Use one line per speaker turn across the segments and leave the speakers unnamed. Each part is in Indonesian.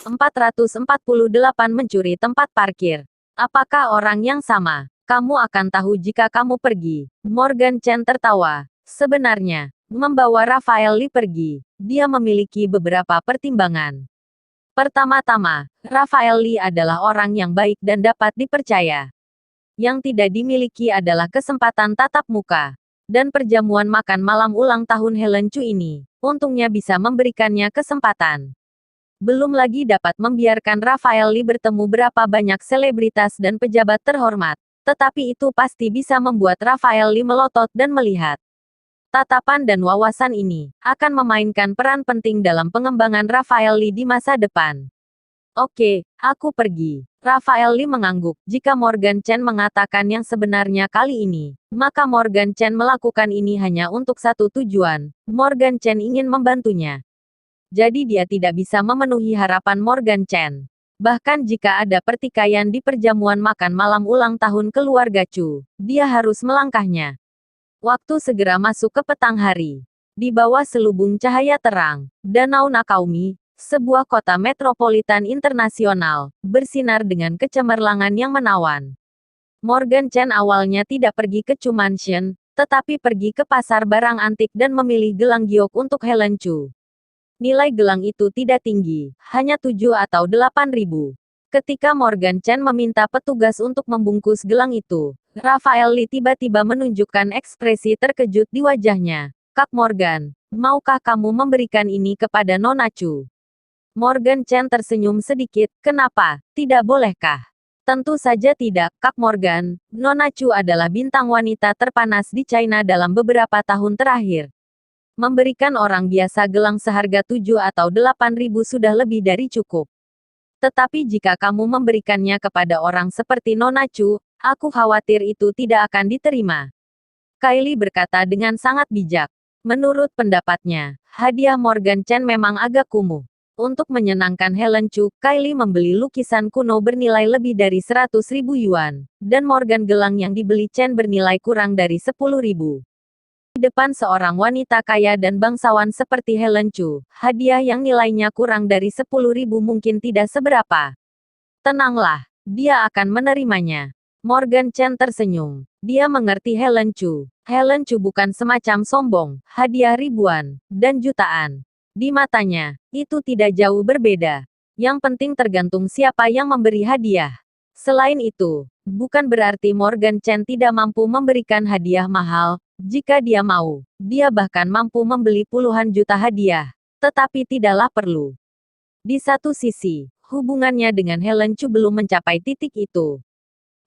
448 mencuri tempat parkir. Apakah orang yang sama? Kamu akan tahu jika kamu pergi. Morgan Chen tertawa. Sebenarnya, membawa Raphael Lee pergi, dia memiliki beberapa pertimbangan. Pertama-tama, Raphael Lee adalah orang yang baik dan dapat dipercaya. Yang tidak dimiliki adalah kesempatan tatap muka dan perjamuan makan malam ulang tahun Helen Chu ini. Untungnya bisa memberikannya kesempatan. Belum lagi dapat membiarkan Raphael Lee bertemu berapa banyak selebritas dan pejabat terhormat. Tetapi itu pasti bisa membuat Raphael Lee melotot dan melihat. Tatapan dan wawasan ini akan memainkan peran penting dalam pengembangan Raphael Lee di masa depan. Oke, aku pergi. Raphael Lee mengangguk. Jika Morgan Chen mengatakan yang sebenarnya kali ini, maka Morgan Chen melakukan ini hanya untuk satu tujuan. Morgan Chen ingin membantunya. Jadi dia tidak bisa memenuhi harapan Morgan Chen. Bahkan jika ada pertikaian di perjamuan makan malam ulang tahun keluarga Chu, dia harus melangkahnya. Waktu segera masuk ke petang hari. Di bawah selubung cahaya terang, Danau Nakaumi, sebuah kota metropolitan internasional, bersinar dengan kecemerlangan yang menawan. Morgan Chen awalnya tidak pergi ke Chu Mansion, tetapi pergi ke pasar barang antik dan memilih gelang giok untuk Helen Chu. Nilai gelang itu tidak tinggi, hanya 7 atau 8 ribu. Ketika Morgan Chen meminta petugas untuk membungkus gelang itu, Raphael Lee tiba-tiba menunjukkan ekspresi terkejut di wajahnya. Kak Morgan, maukah kamu memberikan ini kepada Nona Chu? Morgan Chen tersenyum sedikit, kenapa, tidak bolehkah? Tentu saja tidak, Kak Morgan. Nona Chu adalah bintang wanita terpanas di China dalam beberapa tahun terakhir. Memberikan orang biasa gelang seharga 7 atau 8 ribu sudah lebih dari cukup. Tetapi jika kamu memberikannya kepada orang seperti Nona Chu, aku khawatir itu tidak akan diterima. Kylie berkata dengan sangat bijak. Menurut pendapatnya, hadiah Morgan Chen memang agak kumuh. Untuk menyenangkan Helen Chu, Kylie membeli lukisan kuno bernilai lebih dari 100 ribu yuan, dan Morgan gelang yang dibeli Chen bernilai kurang dari 10 ribu. Di depan seorang wanita kaya dan bangsawan seperti Helen Chu, hadiah yang nilainya kurang dari 10 ribu mungkin tidak seberapa. Tenanglah, dia akan menerimanya. Morgan Chen tersenyum. Dia mengerti Helen Chu. Helen Chu bukan semacam sombong, hadiah ribuan, dan jutaan. Di matanya, itu tidak jauh berbeda. Yang penting tergantung siapa yang memberi hadiah. Selain itu, bukan berarti Morgan Chen tidak mampu memberikan hadiah mahal. Jika dia mau, dia bahkan mampu membeli puluhan juta hadiah. Tetapi tidaklah perlu. Di satu sisi, hubungannya dengan Helen Chu belum mencapai titik itu.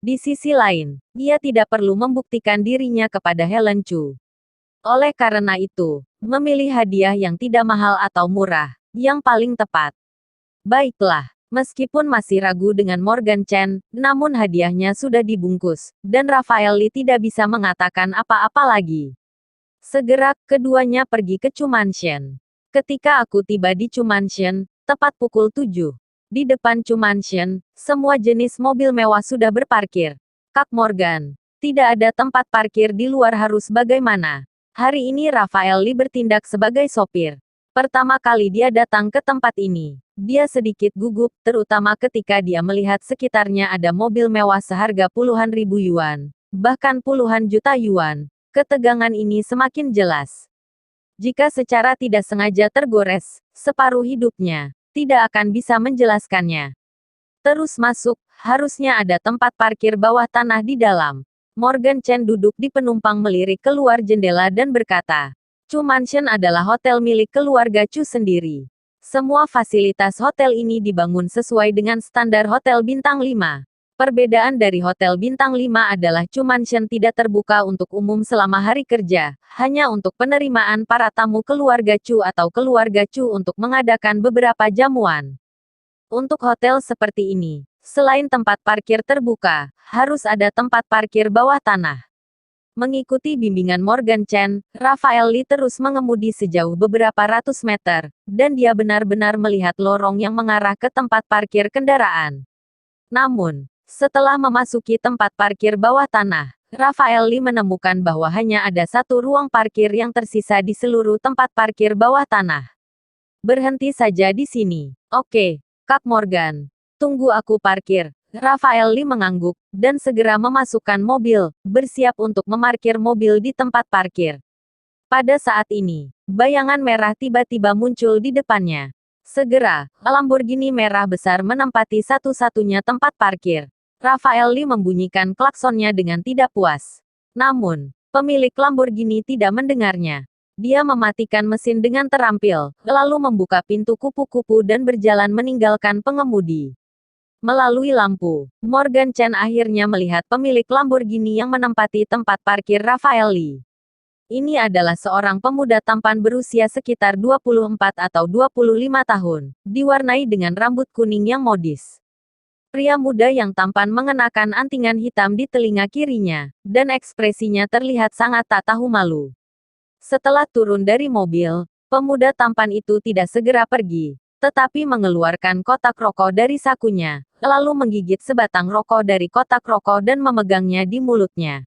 Di sisi lain, ia tidak perlu membuktikan dirinya kepada Helen Chu. Oleh karena itu, memilih hadiah yang tidak mahal atau murah, yang paling tepat. Baiklah. Meskipun masih ragu dengan Morgan Chen, namun hadiahnya sudah dibungkus, dan Raphael Lee tidak bisa mengatakan apa-apa lagi. Segera, keduanya pergi ke Chu Mansion. Ketika aku tiba di Chu Mansion, tepat pukul 7. Di depan Chu Mansion, semua jenis mobil mewah sudah berparkir. Kak Morgan, tidak ada tempat parkir di luar harus bagaimana? Hari ini Raphael Lee bertindak sebagai sopir. Pertama kali dia datang ke tempat ini, dia sedikit gugup, terutama ketika dia melihat sekitarnya ada mobil mewah seharga puluhan ribu yuan, bahkan puluhan juta yuan. Ketegangan ini semakin jelas. Jika secara tidak sengaja tergores, separuh hidupnya, tidak akan bisa menjelaskannya. Terus masuk, harusnya ada tempat parkir bawah tanah di dalam. Morgan Chen duduk di penumpang melirik keluar jendela dan berkata, Chu Mansion adalah hotel milik keluarga Chu sendiri. Semua fasilitas hotel ini dibangun sesuai dengan standar hotel bintang 5. Perbedaan dari hotel bintang 5 adalah Chu Mansion tidak terbuka untuk umum selama hari kerja, hanya untuk penerimaan para tamu keluarga Chu atau keluarga Chu untuk mengadakan beberapa jamuan. Untuk hotel seperti ini, selain tempat parkir terbuka, harus ada tempat parkir bawah tanah. Mengikuti bimbingan Morgan Chen, Raphael Lee terus mengemudi sejauh beberapa ratus meter, dan dia benar-benar melihat lorong yang mengarah ke tempat parkir kendaraan. Namun, setelah memasuki tempat parkir bawah tanah, Raphael Lee menemukan bahwa hanya ada satu ruang parkir yang tersisa di seluruh tempat parkir bawah tanah. Berhenti saja di sini. Oke, Kak Morgan, tunggu aku parkir. Rafael Lee mengangguk, dan segera memasukkan mobil, bersiap untuk memarkir mobil di tempat parkir. Pada saat ini, bayangan merah tiba-tiba muncul di depannya. Segera, Lamborghini merah besar menempati satu-satunya tempat parkir. Rafael Lee membunyikan klaksonnya dengan tidak puas. Namun, pemilik Lamborghini tidak mendengarnya. Dia mematikan mesin dengan terampil, lalu membuka pintu kupu-kupu dan berjalan meninggalkan pengemudi. Melalui lampu, Morgan Chen akhirnya melihat pemilik Lamborghini yang menempati tempat parkir Rafael Lee. Ini adalah seorang pemuda tampan berusia sekitar 24 atau 25 tahun, diwarnai dengan rambut kuning yang modis. Pria muda yang tampan mengenakan antingan hitam di telinga kirinya, dan ekspresinya terlihat sangat tak tahu malu. Setelah turun dari mobil, pemuda tampan itu tidak segera pergi, tetapi mengeluarkan kotak rokok dari sakunya, lalu menggigit sebatang rokok dari kotak rokok dan memegangnya di mulutnya.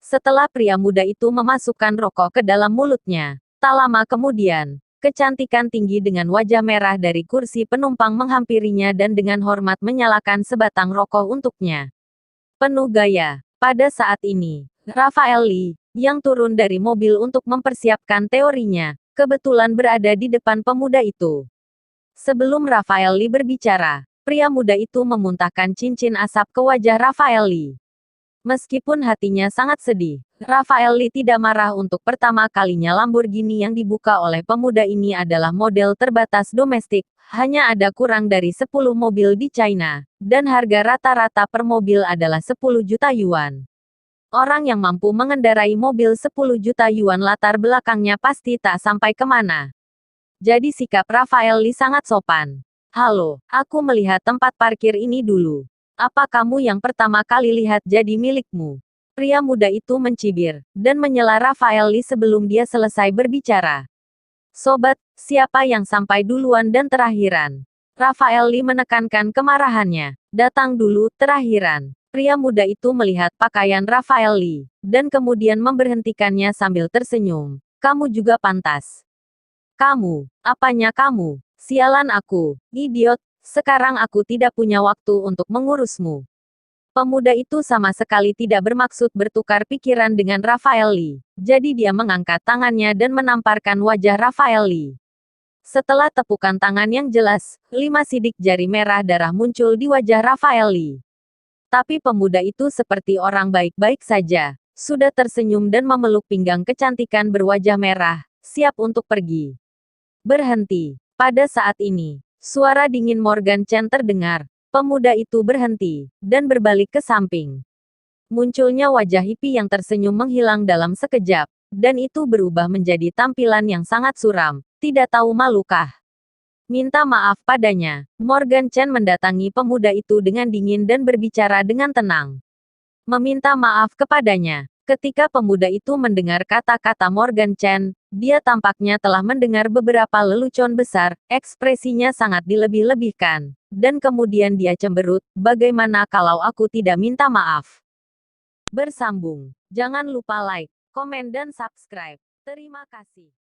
Setelah pria muda itu memasukkan rokok ke dalam mulutnya, tak lama kemudian, kecantikan tinggi dengan wajah merah dari kursi penumpang menghampirinya dan dengan hormat menyalakan sebatang rokok untuknya. Penuh gaya. Pada saat ini, Rafael Lee, yang turun dari mobil untuk mempersiapkan teorinya, kebetulan berada di depan pemuda itu. Sebelum Rafael Lee berbicara, pria muda itu memuntahkan cincin asap ke wajah Rafael Lee. Meskipun hatinya sangat sedih, Rafael Lee tidak marah. Untuk pertama kalinya Lamborghini yang dibuka oleh pemuda ini adalah model terbatas domestik, hanya ada kurang dari 10 mobil di China, dan harga rata-rata per mobil adalah 10 juta yuan. Orang yang mampu mengendarai mobil 10 juta yuan latar belakangnya pasti tak sampai kemana. Jadi sikap Rafael Lee sangat sopan. Halo, aku melihat tempat parkir ini dulu. Apa kamu yang pertama kali lihat jadi milikmu? Pria muda itu mencibir, dan menyela Rafael Lee sebelum dia selesai berbicara. Sobat, siapa yang sampai duluan dan terakhiran? Rafael Lee menekankan kemarahannya. Datang dulu, terakhiran. Pria muda itu melihat pakaian Rafael Lee, dan kemudian memberhentikannya sambil tersenyum. Kamu juga pantas. Kamu, apanya kamu? Sialan aku, idiot. Sekarang aku tidak punya waktu untuk mengurusmu. Pemuda itu sama sekali tidak bermaksud bertukar pikiran dengan Rafael Lee. Jadi dia mengangkat tangannya dan menamparkan wajah Rafael Lee. Setelah tepukan tangan yang jelas, 5 sidik jari merah darah muncul di wajah Rafael Lee. Tapi pemuda itu seperti orang baik-baik saja, sudah tersenyum dan memeluk pinggang kecantikan berwajah merah, siap untuk pergi. Berhenti. Pada saat ini, suara dingin Morgan Chen terdengar. Pemuda itu berhenti, dan berbalik ke samping. Munculnya wajah hippie yang tersenyum menghilang dalam sekejap, dan itu berubah menjadi tampilan yang sangat suram. Tidak tahu malukah? Minta maaf padanya. Morgan Chen mendatangi pemuda itu dengan dingin dan berbicara dengan tenang. Meminta maaf kepadanya. Ketika pemuda itu mendengar kata-kata Morgan Chen, dia tampaknya telah mendengar beberapa lelucon besar, ekspresinya sangat dilebih-lebihkan. Dan kemudian dia cemberut, bagaimana kalau aku tidak minta maaf? Bersambung. Jangan lupa like, komen dan subscribe. Terima kasih.